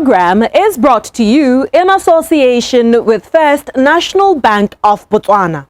program is brought to you in association with First National Bank of Botswana.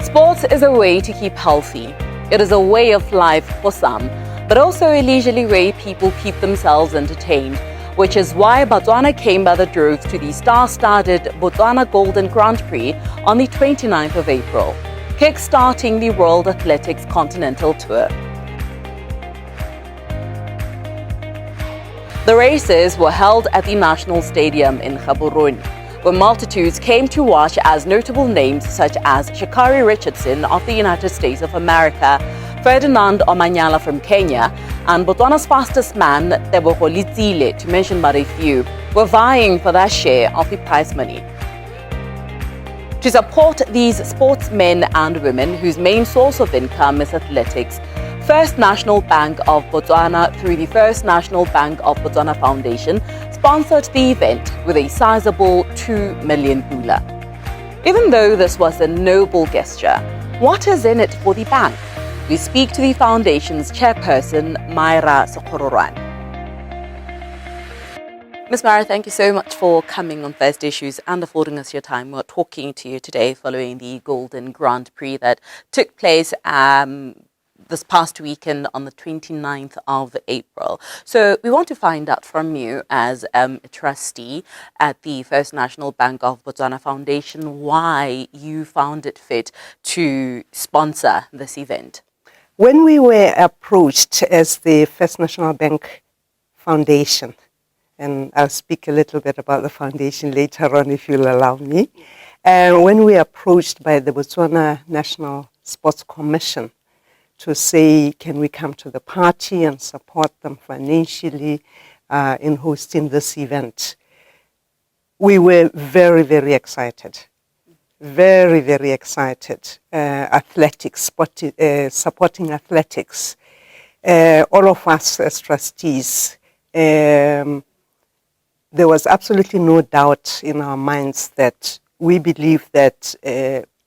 Sports is a way to keep healthy. It is a way of life for some, but also a leisurely way people keep themselves entertained, which is why Botswana came by the droves to the star-studded Botswana Golden Grand Prix on the 29th of April, kick-starting the World Athletics Continental Tour. The races were held at the National Stadium in Gaborone, where multitudes came to watch as notable names such as Sha'Carri Richardson of the United States of America, Ferdinand Omanyala from Kenya, and Botswana's fastest man, Tebogo Letsile, to mention but a few, were vying for their share of the prize money. To support these sportsmen and women whose main source of income is athletics, First National Bank of Botswana, through the First National Bank of Botswana Foundation, sponsored the event with a sizable 2 million pula. Even though this was a noble gesture, what is in it for the bank? We speak to the foundation's chairperson, Myra Sokororwan. Ms. Myra, thank you so much for coming on First Issues and affording us your time. We're talking to you today following the Golden Grand Prix that took place this past weekend on the 29th of April. So we want to find out from you as a trustee at the First National Bank of Botswana Foundation why you found it fit to sponsor this event. When we were approached as the First National Bank Foundation, and I'll speak a little bit about the foundation later on if you'll allow me, and when we were approached by the Botswana National Sports Commission to say, can we come to the party and support them financially in hosting this event, we were very, very excited. Very, very excited. Athletics, supporting athletics. All of us as trustees, there was absolutely no doubt in our minds that we believe that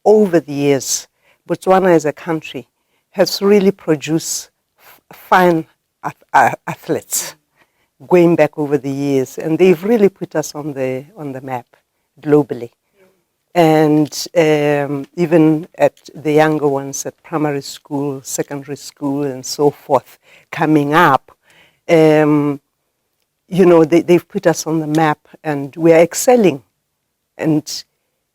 over the years, Botswana as a country has really produced fine athletes going back over the years, and they've really put us on the map globally. And even at the younger ones at primary school, secondary school, and so forth, coming up, they've put us on the map, and we are excelling. And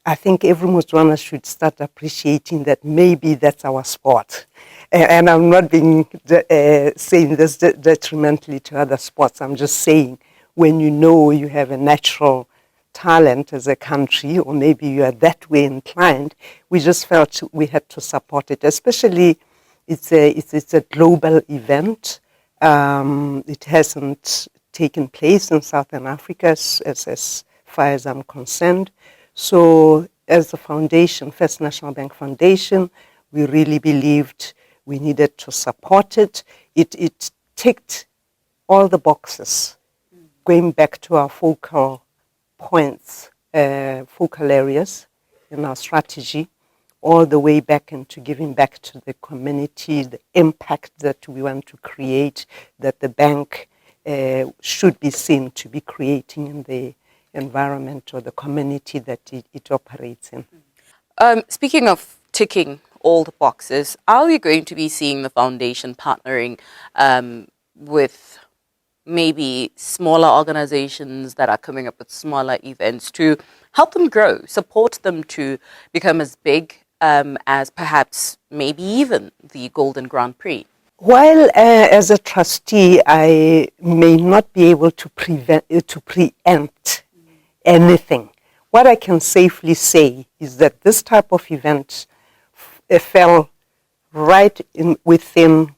I think every Botswana should start appreciating that maybe that's our sport. And I'm not being saying this detrimentally to other sports. I'm just saying when you know you have a natural talent as a country, or maybe you are that way inclined, we just felt we had to support it. Especially, it's a global event. It hasn't taken place in Southern Africa as far as I'm concerned. So as a foundation, First National Bank Foundation, we really believed we needed to support it. It ticked all the boxes, going back to our focal points, focal areas in our strategy, all the way back into giving back to the community, the impact that we want to create, that the bank should be seen to be creating in the environment or the community that it operates in. Speaking of ticking all the boxes, are we going to be seeing the foundation partnering with maybe smaller organizations that are coming up with smaller events to help them grow, support them to become as big as perhaps maybe even the Golden Grand Prix? While as a trustee, I may not be able to preempt anything, what I can safely say is that this type of event fell right within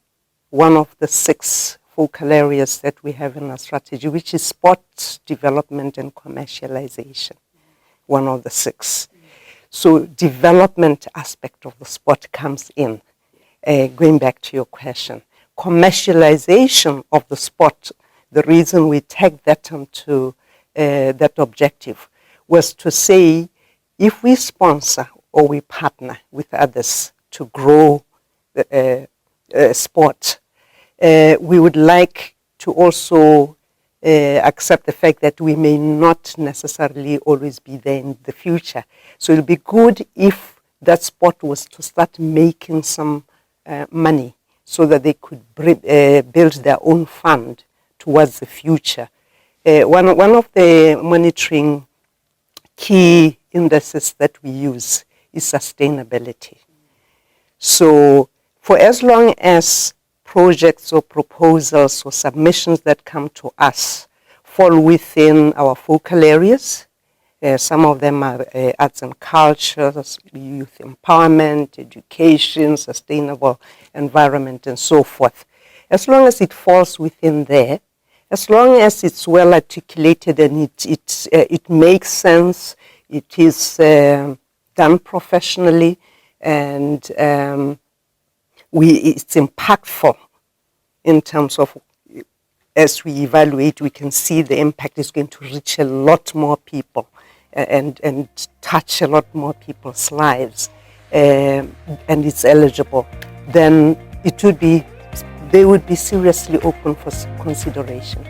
one of the 6 focal areas that we have in our strategy, which is sport development and commercialization, one of the 6. So development aspect of the sport comes in, going back to your question. Commercialization of the sport, the reason we tagged that onto that objective was to say, if we sponsor or we partner with others to grow sport, we would like to also accept the fact that we may not necessarily always be there in the future. So it would be good if that sport was to start making some money so that they could build their own fund towards the future. One of the monitoring key indices that we use is sustainability. So for as long as projects or proposals or submissions that come to us fall within our focal areas, some of them are arts and culture, youth empowerment, education, sustainable environment, and so forth. As long as it falls within there, as long as it's well articulated and it makes sense, it is done professionally, and it's impactful in terms of, as we evaluate, we can see the impact is going to reach a lot more people and touch a lot more people's lives, and it's eligible, then they would be seriously open for consideration.